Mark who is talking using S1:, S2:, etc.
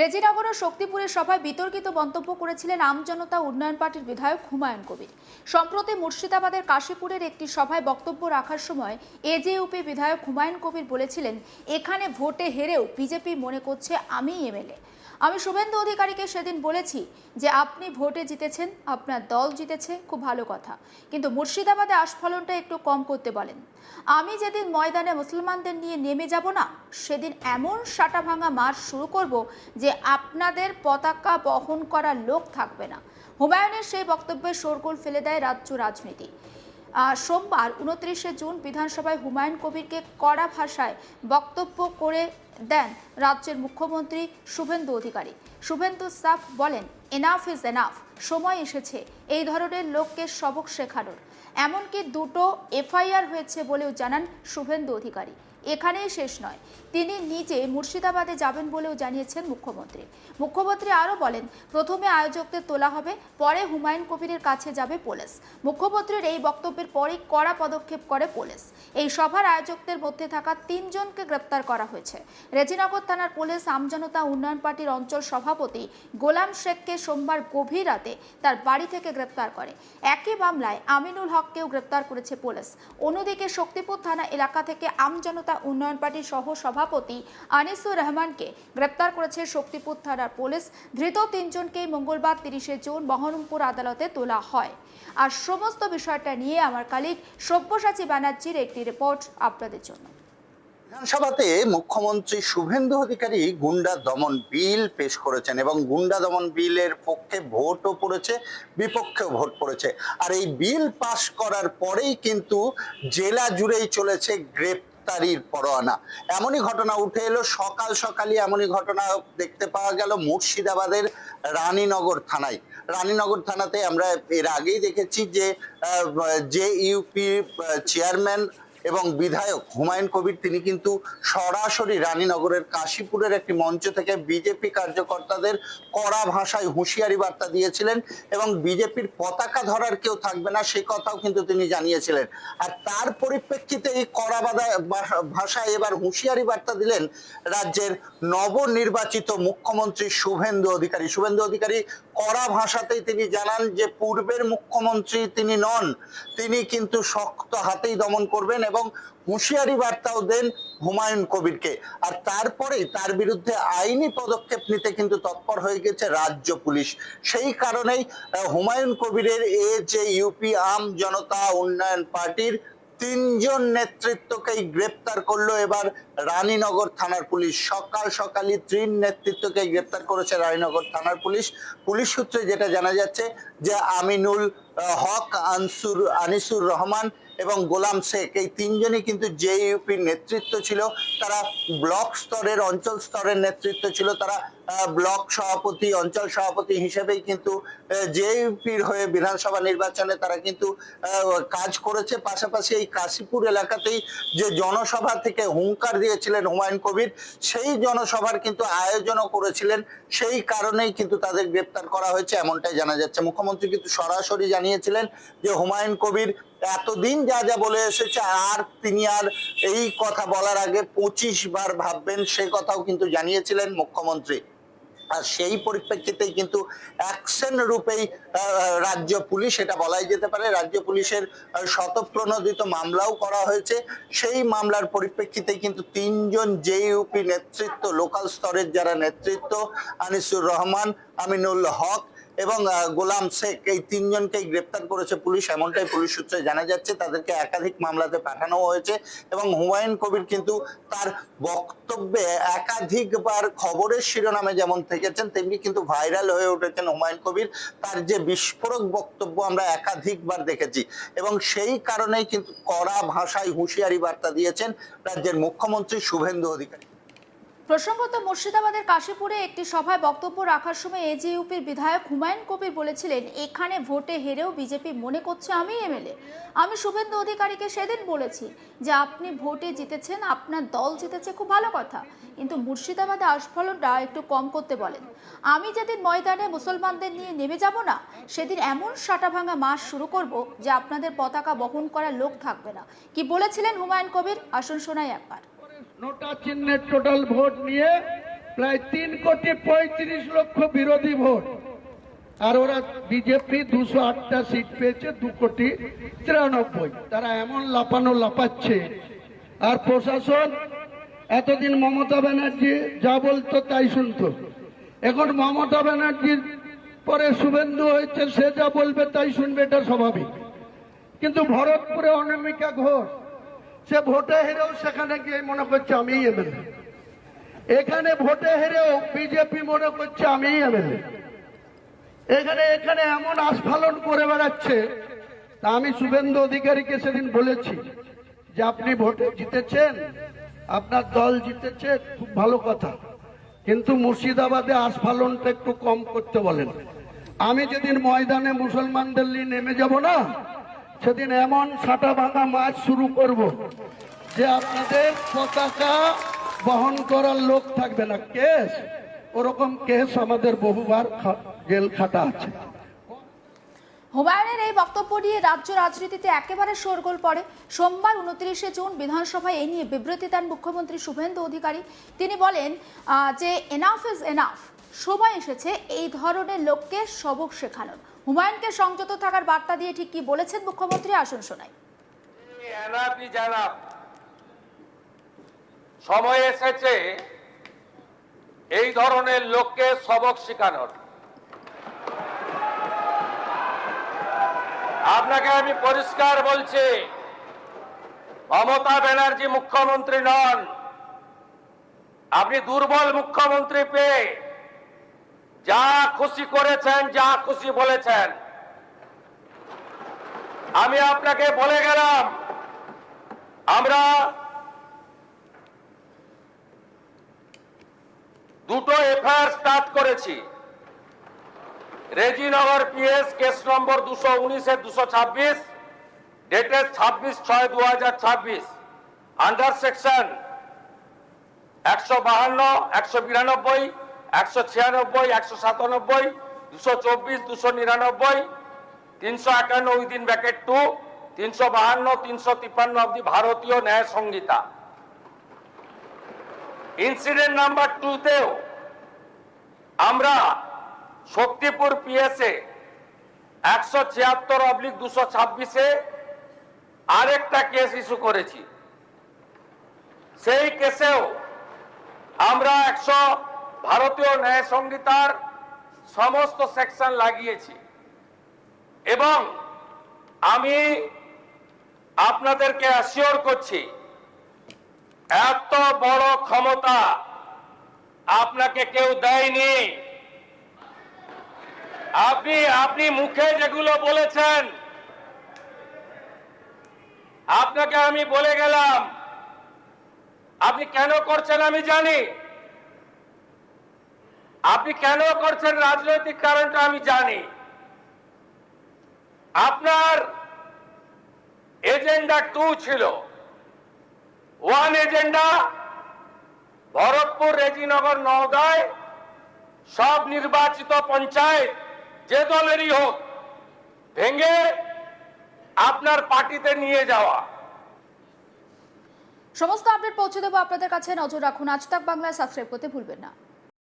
S1: রেজিনগর ও শক্তিপুরের সভায় বিতর্কিত মন্তব্য করেছিলেন আমজনতা উন্নয়ন পার্টির বিধায়ক হুমায়ুন কবির। সম্প্রতি মুর্শিদাবাদের কাশীপুরের একটি সভায় বক্তব্য রাখার সময় এজেইউপি বিধায়ক হুমায়ুন কবির বলেছিলেন, এখানে ভোটে হেরেও বিজেপি মনে করছে আমি এমএলএ। আমি শুভেন্দু অধিকারীকে সেদিন বলেছি যে আপনি ভোটে জিতেছেন, আপনার দল জিতেছে, খুব ভালো কথা, কিন্তু মুর্শিদাবাদে আস্ফলনটা একটু কম করতে বলেন। আমি যেদিন ময়দানে মুসলমানদের নিয়ে নেমে যাব না, সেদিন এমন সাটা ভাঙা মার্চ শুরু করব যে আপনাদের পতাকা বহন করার লোক থাকবে না। হুমায়ুনের সেই বক্তব্যে শোরগোল ফেলে দেয় রাজ্য রাজনীতি। সোমবার 29শে জুন বিধানসভায় হুমায়ুন কবিরকে কড়া ভাষায় বক্তব্য করে দেন রাজ্যের মুখ্যমন্ত্রী শুভেন্দু অধিকারী। শুভেন্দু সাফ বলেন, এনাফ ইজ এনাফ, সময় এসেছে এই ধরনের লোককে সবক শেখানোর। এমনকি দুটো এফআইআর হয়েছে বলেও জানান শুভেন্দু অধিকারী। এখানেই শেষ নয়, তিনি নিজে মুর্শিদাবাদে যাবেন বলেও জানিয়েছেন মুখ্যমন্ত্রী আরও বলেন, প্রথমে আয়োজকদের তোলা হবে, পরে হুমায়ুন কবিরের কাছে যাবে পুলিশ। মুখ্যমন্ত্রীর এই বক্তব্যের পরেই কড়া পদক্ষেপ করে পুলিশ। এই সভার আয়োজকদের মধ্যে থাকা 3 জনকে গ্রেপ্তার করা হয়েছে। রেজিনগর থানার পুলিশ আমজনতা উন্নয়ন পার্টির অঞ্চল সভাপতি গোলাম শেখকে সোমবার গভীর রাতে তার বাড়ি থেকে গ্রেপ্তার করে। একই মামলায় আমিনুল হককেও গ্রেপ্তার করেছে পুলিশ। অন্যদিকে শক্তিপুর থানা এলাকা থেকে আমজনতা উন্নয়ন পার্টির সহ সভাপতি আনিসুর রহমানকে গ্রেপ্তার করেছে শক্তিপুর থানার পুলিশ। ধৃত 3 জনকেই মঙ্গলবার 30শে জুন বহরমপুর আদালতে তোলা হয়। আর সমস্ত বিষয়টা নিয়ে আমার কলিগ সব্যসাচী ব্যানার্জির একটি রিপোর্ট আপনাদের জন্য।
S2: বিধানসভাতে মুখ্যমন্ত্রী শুভেন্দু অধিকারী গুন্ডা দমন বিল পেশ করেছেন এবং গুন্ডা দমন বিলের পক্ষে ভোটও পড়েছে, বিপক্ষেও ভোট পড়েছে। আর এই বিল পাশ করার পরেই কিন্তু জেলা জুড়েই চলেছে গ্রেপ্তারির পরোয়ানা। এমনই ঘটনা উঠে এলো সকাল সকালই, এমনই ঘটনা দেখতে পাওয়া গেল মুর্শিদাবাদের রানীনগর থানায়। রানীনগর থানাতে আমরা এর আগেই দেখেছি যে ইউপি চেয়ারম্যান এবং বিধায়ক হুমায়ুন কবির তিনি কিন্তু সরাসরি রানীনগরের কাশীপুরের একটি মঞ্চ থেকে বিজেপি কার্যকর্তাদের কড়া ভাষায় হুঁশিয়ারি বার্তা দিয়েছিলেন এবং বিজেপির পতাকা ধরার কেউ থাকবে না সে কথাও কিন্তু তিনি জানিয়েছিলেন। আর তার পরিপ্রেক্ষিতে এই কড়া ভাষায় এবার হুঁশিয়ারি বার্তা দিলেন রাজ্যের নবনির্বাচিত মুখ্যমন্ত্রী শুভেন্দু অধিকারী। কড়া ভাষাতেই তিনি জানান যে পূর্বের মুখ্যমন্ত্রী তিনি নন, তিনি কিন্তু শক্ত হাতেই দমন করবেন এবং হুঁশিয়ারি বার্তাও দেন হুমায়ুন কবিরকে। আর তারপরেই তার বিরুদ্ধে আইনি পদক্ষেপ নিতে কিন্তু তৎপর হয়ে গেছে রাজ্য পুলিশ। সেই কারণেই হুমায়ুন কবিরের যে ইউপি আম জনতা উন্নয়ন পার্টির 3 জন নেতৃত্বকেই গ্রেপ্তার করলো এবার রানীনগর থানার পুলিশ। সকাল সকালই 3 নেতৃত্বকে গ্রেপ্তার করেছে রানীনগর থানার পুলিশ সূত্রে যেটা জানা যাচ্ছে যে আমিনুল হক, আনিসুর রহমান এবং গোলাম শেখ এই 3 জনই কিন্তু জেইউপির নেতৃত্ব ছিল। তারা ব্লক স্তরের, অঞ্চল স্তরের নেতৃত্ব ছিল। তারা ব্লক সভাপতি, অঞ্চল সভাপতি হিসেবেই কিন্তু জেইউপির হয়ে বিধানসভা নির্বাচনে তারা কিন্তু কাজ করেছে। পাশাপাশি এই কাশীপুর এলাকাতেই যে জনসভা থেকে হুঙ্কার দিয়েছিলেন হুমায়ুন কবির, সেই জনসভার কিন্তু আয়োজনও করেছিলেন। সেই কারণেই কিন্তু তাদের গ্রেপ্তার করা হয়েছে এমনটাই জানা যাচ্ছে। মুখ্যমন্ত্রী কিন্তু সরাসরি জানিয়েছিলেন যে হুমায়ুন কবির এতদিন যা যা বলে এসেছে আর তিনি আর এই কথা বলার আগে 25 বার ভাববেন, সে কথাও কিন্তু জানিয়েছিলেন মুখ্যমন্ত্রী। আর সেই পরিপ্রেক্ষিতেই কিন্তু অ্যাকশন রূপেই রাজ্য পুলিশ, এটা বলাই যেতে পারে রাজ্য পুলিশের স্বতঃপ্রণোদিত মামলাও করা হয়েছে। সেই মামলার পরিপ্রেক্ষিতেই কিন্তু 3 জন জেইউপি নেতৃত্ব, লোকাল স্তরের যারা নেতৃত্ব, আনিসুর রহমান, আমিনুল হক এবং গোলাম শেখ এই 3 জনকেই গ্রেপ্তার করেছে পুলিশ, এমনটাই পুলিশ সূত্রে জানা যাচ্ছে। তাদেরকে একাধিক মামলাতে পাঠানো হয়েছে এবং হুমায়ুন কবির কিন্তু তার বক্তব্যে একাধিকবার খবরের শিরোনামে যেমন থেকেছেন তেমনি কিন্তু ভাইরাল হয়ে উঠেছেন হুমায়ুন কবির। তার যে বিস্ফোরক বক্তব্য আমরা একাধিকবার দেখেছি এবং সেই কারণেই কিন্তু কড়া ভাষায় হুঁশিয়ারি বার্তা দিয়েছেন রাজ্যের মুখ্যমন্ত্রী শুভেন্দু অধিকারী।
S1: প্রসঙ্গত মুর্শিদাবাদের কাশীপুরে একটি সভায় বক্তব্য রাখার সময় এজেইউপির বিধায়ক হুমায়ুন কবির বলেছিলেন, এখানে ভোটে হেরেও বিজেপি মনে করছে আমি এমএলএ। আমি শুভেন্দু অধিকারীকে সেদিন বলেছি যে আপনি ভোটে জিতেছেন, আপনার দল জিতেছে, খুব ভালো কথা, কিন্তু মুর্শিদাবাদে আস্ফলনটা একটু কম করতে বলেন। আমি যেদিন ময়দানে মুসলমানদের নিয়ে নেমে যাব না, সেদিন এমন সাটা ভাঙা মাস শুরু করব যে আপনাদের পতাকা বহন করার লোক থাকবে না। কি বলেছিলেন হুমায়ুন কবির, আসুন শোনাই একবার।
S3: নোটা চিহ্নের টোটাল ভোট নিয়ে প্রায় 3,35,00,000 বিরোধী ভোট, আর ওরা বিজেপি 208টা সিট পেয়েছে 2,93,00,000। তারা এমন লাপানো লাপাচ্ছে। আর প্রশাসন এতদিন মমতা ব্যানার্জি যা বলতো তাই শুনতো, এখন মমতা ব্যানার্জির পরে শুভেন্দু হয়েছে, সে যা বলবে তাই শুনবে, এটা স্বাভাবিক। কিন্তু ভরতপুরে অনামিকা ঘোষ, সে ভোটে হেরেও সেখানে গিয়ে মনে করছে আমি এমএলএ, এখানে ভোটে হেরেও বিজেপি মনে করছে আমি এমএলএ, এখানে এমন আস্ফালন করে বেড়াচ্ছে। তা আমি শুভেন্দু অধিকারীকে সেদিন বলেছি যে আপনি ভোটে জিতেছেন, আপনার দল জিতেছে, খুব ভালো কথা, কিন্তু মুর্শিদাবাদে আস্ফালনটা একটু কম করতে বলেন। আমি যেদিন ময়দানে মুসলমানদের নিয়ে নেমে যাব না, সেদিন এমন সাটা ভাঙা মাছ শুরু করব যে আপনাদের পতাকা বহন করার লোক থাকবে না। কেস, ওরকম কেস আমাদের বহুবার জেল খাটা আছে।
S1: হুমায়ুনের এই বক্তব্য নিয়ে রাজ্য রাজনীতিতে একেবারে শোরগোল পড়ে। সোমবার 29শে জুন বিধানসভায় এই নিয়ে বিবৃতি দেন মুখ্যমন্ত্রী শুভেন্দু অধিকারী। তিনি বলেন যে এনাফ ইজ এনাফ, সময় এসেছে এই ধরনের লোককে সবক শেখানোর। হুমায়ুনকে সংযত থাকার বার্তা দিয়ে ঠিক কি বলেছেন মুখ্যমন্ত্রী, আসুন শোনাই।
S4: এনাফ ইজ এনাফ, সময় এসেছে এই ধরনের লোককে সবক শেখানোর। আপনাকে আমি পরিষ্কার বলছি, মমতা ব্যানার্জি মুখ্যমন্ত্রী নন। আপনি দুর্বল মুখ্যমন্ত্রী পেয়ে যা খুশি করেছেন, যা খুশি বলেছেন। আমি আপনাকে বলে গেলাম, আমরা দুটো এফআইআর স্টার্ট করেছি। Rejinagar PS case number 219/226, dated 26/6/2026, under section 152, 192, 196, 197, 224, 299, 351 within bracket 2, 352, 353 of the ভারতীয় ন্যায় সংহিতা। ইনসিডেন্ট নাম্বার 2তেও আমরা শক্তিপুর পিএসএ 176/226-এ আরেকটা কেস ইস্যু করেছি। সেই কেসেও আমরা ভারতীয় ন্যায় সংহিতার সমস্ত সেকশন লাগিয়েছি। এবং আমি আপনাদেরকে অ্যাসিওর করছি, এত বড় ক্ষমতা আপনাকে কেউ দেয়নি। আপনি মুখে যেগুলো বলেছেন, আপনাকে আমি বলে গেলাম, আপনি কেন করছেন আমি জানি। আপনি কেন করছেন রাজনৈতিক কারণটা আমি জানি। আপনার এজেন্ডা 2 ছিল। 1 এজেন্ডা, ভরতপুর, রেজিনগর, নওদায় সব নির্বাচিত পঞ্চায়েত যে দলেরই হোক ভেঙে আপনার পার্টিতে নিয়ে যাওয়া।
S1: সমস্ত আপডেট পৌঁছে দেবো আপনাদের কাছে, নজর রাখুন। আজ তাক বাংলায় সাবস্ক্রাইব করতে ভুলবেন না।